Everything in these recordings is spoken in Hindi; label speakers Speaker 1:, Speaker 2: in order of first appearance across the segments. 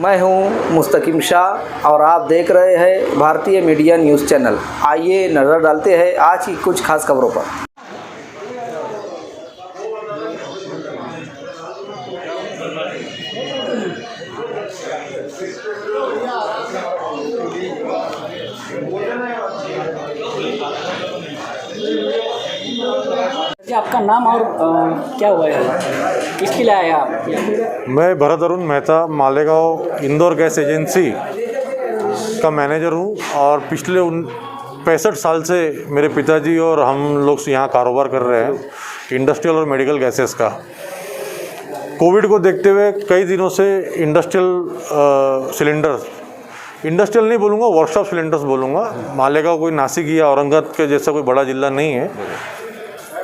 Speaker 1: मैं हूं मुस्तकीम शाह और आप देख रहे हैं भारतीय मीडिया न्यूज़ चैनल। आइए नज़र डालते हैं आज की कुछ खास खबरों पर।
Speaker 2: जी, आपका नाम और क्या हुआ है, किसके लिए आए आप?
Speaker 3: मैं भरत अरुण मेहता मालेगांव इंदौर गैस एजेंसी का मैनेजर हूँ और पिछले 65 साल से मेरे पिताजी और हम लोग यहाँ कारोबार कर रहे हैं इंडस्ट्रियल और मेडिकल गैसेस का। कोविड को देखते हुए कई दिनों से इंडस्ट्रियल सिलेंडर्स, इंडस्ट्रियल नहीं बोलूँगा, वर्कशॉप सिलेंडर्स बोलूँगा। मालेगांव कोई नासिक या औरंगाबाद के जैसा कोई बड़ा ज़िला नहीं है,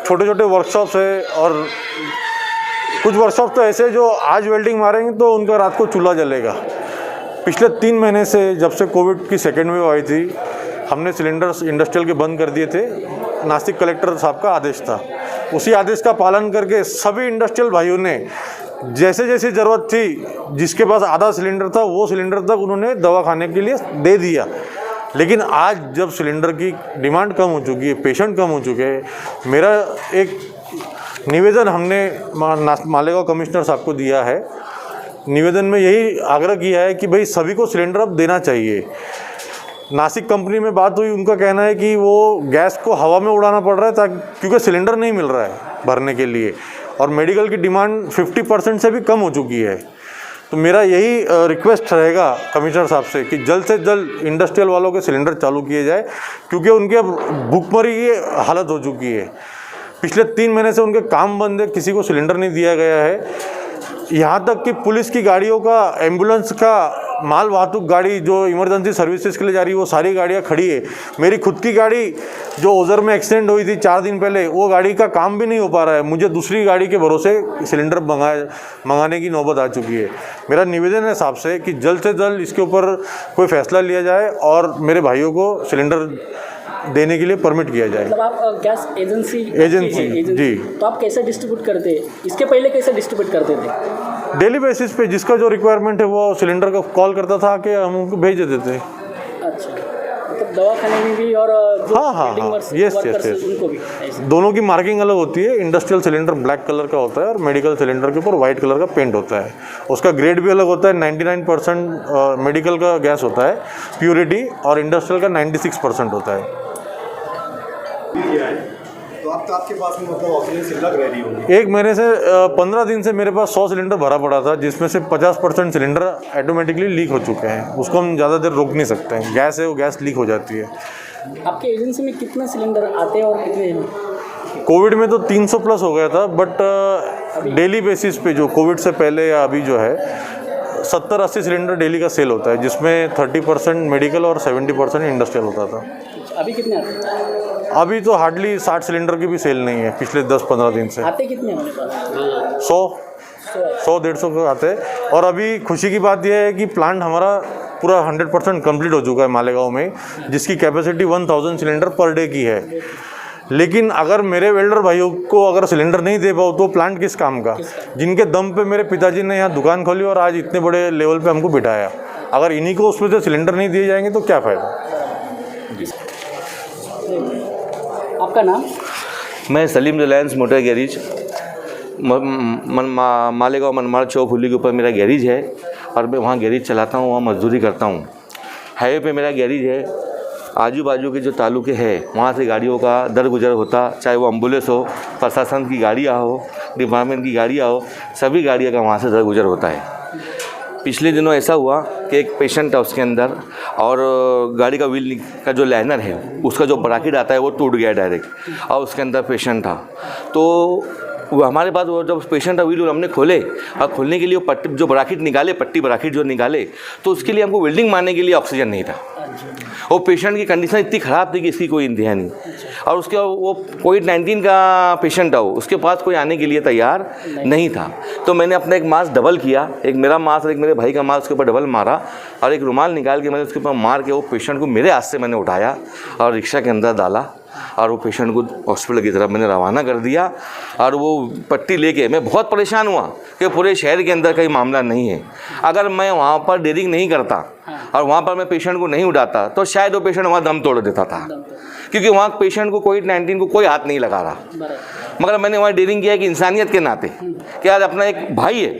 Speaker 3: छोटे छोटे वर्कशॉप्स है और कुछ वर्कशॉप तो ऐसे जो आज वेल्डिंग मारेंगे तो उनका रात को चूल्हा जलेगा। पिछले 3 महीने से जब से कोविड की सेकेंड वेव आई थी, हमने सिलेंडर्स इंडस्ट्रियल के बंद कर दिए थे। नासिक कलेक्टर साहब का आदेश था, उसी आदेश का पालन करके सभी इंडस्ट्रियल भाइयों ने जैसे जैसी ज़रूरत थी, जिसके पास आधा सिलेंडर था वो सिलेंडर तक उन्होंने दवा खाने के लिए दे दिया। लेकिन आज जब सिलेंडर की डिमांड कम हो चुकी है, पेशेंट कम हो चुके हैं, मेरा एक निवेदन हमने मालेगांव कमिश्नर साहब को दिया है। निवेदन में यही आग्रह किया है कि भाई सभी को सिलेंडर अब देना चाहिए। नासिक कंपनी में बात हुई, उनका कहना है कि वो गैस को हवा में उड़ाना पड़ रहा है ताकि क्योंकि सिलेंडर नहीं मिल रहा है भरने के लिए, और मेडिकल की डिमांड 50% से भी कम हो चुकी है। तो मेरा यही रिक्वेस्ट रहेगा कमिश्नर साहब से कि जल्द से जल्द इंडस्ट्रियल वालों के सिलेंडर चालू किए जाए, क्योंकि उनके अब भूखमरी की हालत हो चुकी है। पिछले 3 महीने से उनके काम बंद है, किसी को सिलेंडर नहीं दिया गया है। यहाँ तक कि पुलिस की गाड़ियों का, एम्बुलेंस का, माल वाहतूक गाड़ी जो इमरजेंसी सर्विसेज के लिए जा रही है, वो सारी गाड़ियाँ खड़ी है। मेरी खुद की गाड़ी जो ओजर में एक्सीडेंट हुई थी 4 दिन पहले, वो गाड़ी का काम भी नहीं हो पा रहा है। मुझे दूसरी गाड़ी के भरोसे सिलेंडर मंगाने की नौबत आ चुकी है। मेरा निवेदन है साहब से कि जल्द से जल्द इसके ऊपर कोई फैसला लिया जाए और मेरे भाइयों को सिलेंडर देने के लिए परमिट किया जाए।
Speaker 2: मतलब आप गैस एजेंसी
Speaker 3: जी,
Speaker 2: तो आप कैसे डिस्ट्रीब्यूट करते हैं? इसके पहले कैसे डिस्ट्रीब्यूट करते थे?
Speaker 3: डेली बेसिस पे जिसका जो रिक्वायरमेंट है वो सिलेंडर का कॉल करता था कि हम उनको भेज देते थे।
Speaker 2: अच्छा, मतलब दवाखाने में भी और जो
Speaker 3: हाँ, यस,
Speaker 2: उनको भी
Speaker 3: दोनों की मार्किंग अलग होती है। इंडस्ट्रियल सिलेंडर ब्लैक कलर का होता है और मेडिकल सिलेंडर के ऊपर वाइट कलर का पेंट होता है। उसका ग्रेड भी अलग होता है। 99% मेडिकल का गैस होता है प्योरिटी, और इंडस्ट्रियल का 96% होता है।
Speaker 4: तो आपके पास में मतलब ऑक्सीजन सिलेंडर रह रही होगी।
Speaker 3: 1 महीने से 15 दिन से मेरे पास 100 सिलेंडर भरा पड़ा था, जिसमें से 50% सिलेंडर ऑटोमेटिकली लीक हो चुके हैं। उसको हम ज़्यादा देर रोक नहीं सकते हैं, गैस है वो गैस लीक हो जाती है।
Speaker 2: आपके एजेंसी में कितने सिलेंडर आते हैं और कितने हैं?
Speaker 3: कोविड में तो 300 प्लस हो गया था, बट डेली बेसिस पे जो कोविड से पहले या अभी जो है 70-80 सिलेंडर डेली का सेल होता है, जिसमें 30% मेडिकल और 70% इंडस्ट्रियल होता था।
Speaker 2: अभी कितने आते हैं?
Speaker 3: अभी तो हार्डली 60 सिलेंडर की भी सेल नहीं है पिछले 10-15 दिन से।
Speaker 2: आते कितने हैं हमारे पास?
Speaker 3: 100-150 के आते हैं। और अभी खुशी की बात यह है कि प्लांट हमारा पूरा 100% कंप्लीट हो चुका है मालेगांव में, जिसकी कैपेसिटी 1000 सिलेंडर पर डे की है। लेकिन अगर मेरे वेल्डर भाइयों को अगर सिलेंडर नहीं दे पाओ तो प्लांट किस काम का, जिनके दम पे मेरे पिताजी ने यहाँ दुकान खोली और आज इतने बड़े लेवल पे हमको बिठाया। अगर इन्हीं को उसमें से सिलेंडर नहीं दिए जाएंगे तो क्या फ़ायदा।
Speaker 2: आपका नाम?
Speaker 5: मैं सलीम रिलायंस मोटर गैरेज मालेगांव मनमाड़ चौक हुली के ऊपर मेरा गैरेज है और मैं वहाँ गैरेज चलाता हूँ, वहाँ मजदूरी करता हूँ। हाईवे पे मेरा गैरेज है। आजू बाजू के जो तालुके हैं वहाँ से गाड़ियों का दर गुजर होता, चाहे वो एम्बुलेंस हो, प्रशासन की गाड़ियाँ हो, डिपार्टमेंट की गाड़ियाँ हो, सभी गाड़ियों का वहाँ से दर गुजर होता है। पिछले दिनों ऐसा हुआ कि एक पेशेंट था उसके अंदर, और गाड़ी का व्हील का जो लाइनर है उसका जो ब्रैकेट आता है वो टूट गया डायरेक्ट, और उसके अंदर पेशेंट था। तो वो हमारे पास वो जब पेशेंट का व्हील हमने खोले और खोलने के लिए वो पट्टी जो ब्रैकेट निकाले, पट्टी ब्रैकेट जो निकाले, तो उसके लिए हमको वेल्डिंग मारने के लिए ऑक्सीजन नहीं था। वो पेशेंट की कंडीशन इतनी ख़राब थी कि इसकी कोई इंतहा नहीं। और उसके वो कोविड-19 का पेशेंट था, उसके पास कोई आने के लिए तैयार नहीं था। तो मैंने अपना एक मास्क डबल किया, एक मेरा मास्क और एक मेरे भाई का मास्क उसके ऊपर डबल मारा और एक रुमाल निकाल के मैंने उसके ऊपर मार के वो पेशेंट को मेरे हाथ से मैंने उठाया और रिक्शा के अंदर डाला और वो पेशेंट को हॉस्पिटल की तरफ मैंने रवाना कर दिया। और वो पट्टी लेके मैं बहुत परेशान हुआ कि पूरे शहर के अंदर कोई मामला नहीं है। अगर मैं वहाँ पर डेयरिंग नहीं करता और वहाँ पर मैं पेशेंट को नहीं उठाता तो शायद वो पेशेंट वहाँ दम तोड़ देता था, क्योंकि वहाँ पेशेंट को कोविड-19 को कोई हाथ नहीं लगा रहा। मगर मैंने वहाँ डेयरिंग किया कि इंसानियत के नाते कि आज अपना एक भाई है,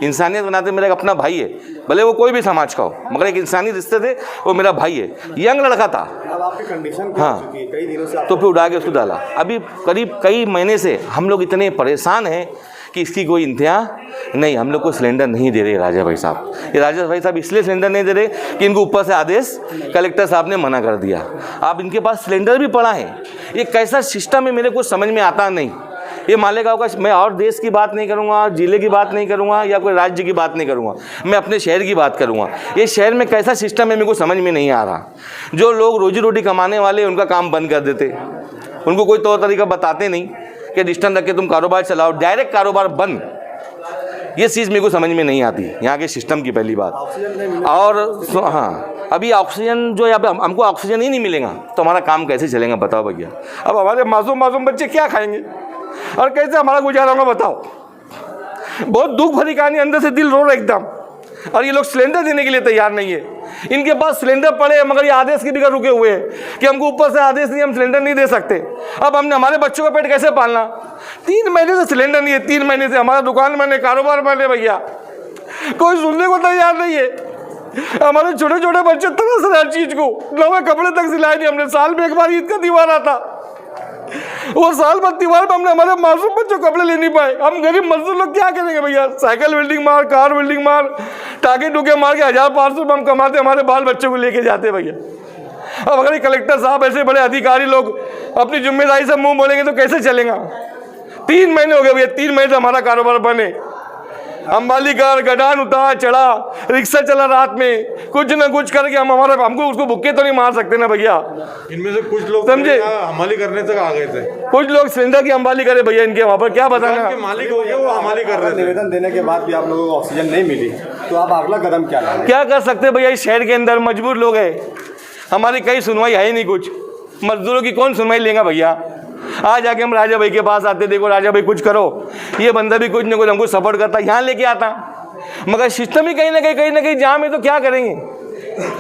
Speaker 5: इंसानियत के नाते मेरा एक अपना भाई है, भले वो कोई भी समाज का हो, मगर एक इंसानी रिश्ते थे, वो मेरा भाई है। यंग लड़का था।
Speaker 4: अब आपकी कंडीशन
Speaker 5: हाँ,
Speaker 4: कई दिनों से
Speaker 5: तो फिर उड़ा के उसको डाला। अभी करीब कई महीने से हम लोग इतने परेशान हैं कि इसकी कोई इंतहा नहीं। हम लोग को सिलेंडर नहीं दे रहे राजा भाई साहब। ये राजा भाई साहब इसलिए सिलेंडर नहीं दे रहे कि इनको ऊपर से आदेश कलेक्टर साहब ने मना कर दिया। आप इनके पास सिलेंडर भी पड़ा है, ये कैसा सिस्टम है मेरे को समझ में आता नहीं। ये मालेगांव का, मैं और देश की बात नहीं करूँगा, जिले की बात नहीं करूँगा या कोई राज्य की बात नहीं करूँगा, मैं अपने शहर की बात करूँगा। ये शहर में कैसा सिस्टम है मेरे को समझ में नहीं आ रहा। जो लोग रोजी रोटी कमाने वाले उनका काम बंद कर देते, उनको कोई तौर तरीका बताते नहीं कि डिस्टेंस रख के तुम कारोबार चलाओ, डायरेक्ट कारोबार बंद। ये चीज़ मेरे को समझ में नहीं आती यहाँ के सिस्टम की, पहली बात। और हाँ, अभी ऑक्सीजन जो यहाँ पे हमको ऑक्सीजन ही नहीं मिलेगा तो हमारा काम कैसे चलेगा बताओ भैया। अब हमारे मासूम बच्चे क्या खाएंगे और कैसे हमारा गुजारा होगा बताओ। बहुत दुख भरी कहानी, अंदर से दिल रो रहा एकदम। और ये लोग सिलेंडर देने के लिए तैयार नहीं है। इनके पास सिलेंडर पड़े हैं मगर ये आदेश के बिगड़ रुके हुए हैं कि हमको ऊपर से आदेश नहीं, हम सिलेंडर नहीं दे सकते। अब हमने हमारे बच्चों का पेट कैसे पालना? 3 महीने से सिलेंडर नहीं है, 3 महीने से हमारा दुकान बने, कारोबार बने भैया, कोई सुनने को तैयार नहीं है। हमारे छोटे छोटे बच्चे तरस रहे हर चीज़ को, नवे कपड़े तक सिलाए नहीं हमने। साल में एक बार ईद का त्योहार आता, वो साल भर त्योहार में हमने हमारे मासूम बच्चों को कपड़े ले नहीं पाए। हम गरीब मजदूर लोग क्या करेंगे भैया? साइकिल वेल्डिंग मार, कार वेल्डिंग मार, टाके टूके मार के 1000-500 हम कमाते, हमारे बाल बच्चों को लेके जाते भैया। अब अगर कलेक्टर साहब ऐसे बड़े अधिकारी लोग अपनी जिम्मेदारी से मुंह मोड़ेंगे तो कैसे चलेगा? 3 महीने हो गए भैया, 3 महीने से हमारा कारोबार बने। अंबाली कार, गडान उतार चढ़ा, रिक्शा चला रात में, कुछ ना कुछ करके हमको उसको भुक्के तो नहीं मार सकते ना भैया।
Speaker 3: इनमें से कुछ लोग
Speaker 5: समझे,
Speaker 3: हमाली करने तक आ गए थे,
Speaker 5: कुछ लोग सिलेंडर की अंबाली करे भैया। इनके वहाँ पर क्या बताना,
Speaker 3: मालिक हो गए वो हमाली कर रहे थे।
Speaker 4: निवेदन देने के बाद भी आप लोगों को ऑक्सीजन नहीं मिली तो आप अगला कदम क्या लेंगे?
Speaker 5: क्या कर सकते भैया? इस शहर के अंदर मजबूर लोग हैं, हमारी कई सुनवाई है ही नहीं। कुछ मजदूरों की कौन सुनवाई लेगा भैया? आज आके हम राजा भाई के पास आते, देखो राजा भाई कुछ करो, ये बंदा भी कुछ न कुछ हमको सपोर्ट करता, यहाँ लेके आता। मगर सिस्टम ही कहीं ना कहीं जाम है तो क्या करेंगे?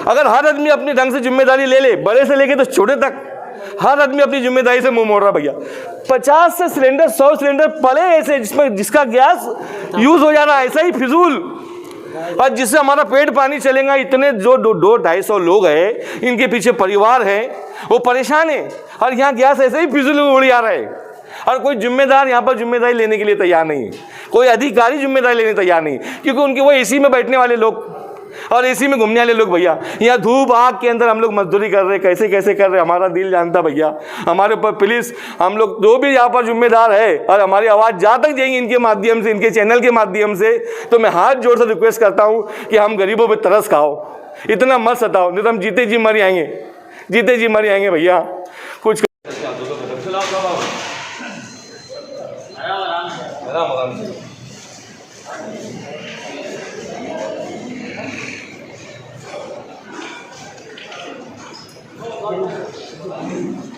Speaker 5: अगर हर आदमी अपने ढंग से जिम्मेदारी ले ले, बड़े से लेके तो छोटे तक, हर आदमी अपनी जिम्मेदारी से मुंह मोड़ रहा भैया। 50 से सिलेंडर 100 सिलेंडर पड़े ऐसे जिसका गैस यूज हो जा रहा है, ऐसा ही फिजूल, और जिससे हमारा पेट पानी चलेगा। इतने जो 200-250 लोग हैं, इनके पीछे परिवार है, वो परेशान है, और यहाँ गैस ऐसे ही फिजूल उड़ जा रहा है। और कोई जिम्मेदार यहाँ पर जिम्मेदारी लेने के लिए तैयार नहीं है, कोई अधिकारी जिम्मेदारी लेने तैयार नहीं, क्योंकि उनके वो एसी में बैठने वाले लोग और एसी में घूमने वाले लोग भैया। यहाँ धूप आग के अंदर हम लोग मजदूरी कर रहे, कैसे कैसे कर रहे, हमारा दिल जानता भैया। हमारे ऊपर पुलिस, हम लोग जो भी यहाँ पर जिम्मेदार है, और हमारी आवाज़ जहाँ तक जाएंगी इनके माध्यम से, इनके चैनल के माध्यम से, तो मैं हाथ जोड़ से रिक्वेस्ट करता हूँ कि हम गरीबों पर तरस खाओ, इतना मत सताओ, नहीं तो हम जीते जी मर आएंगे, जीते जी मर आएंगे भैया। कुछ
Speaker 6: Thank you.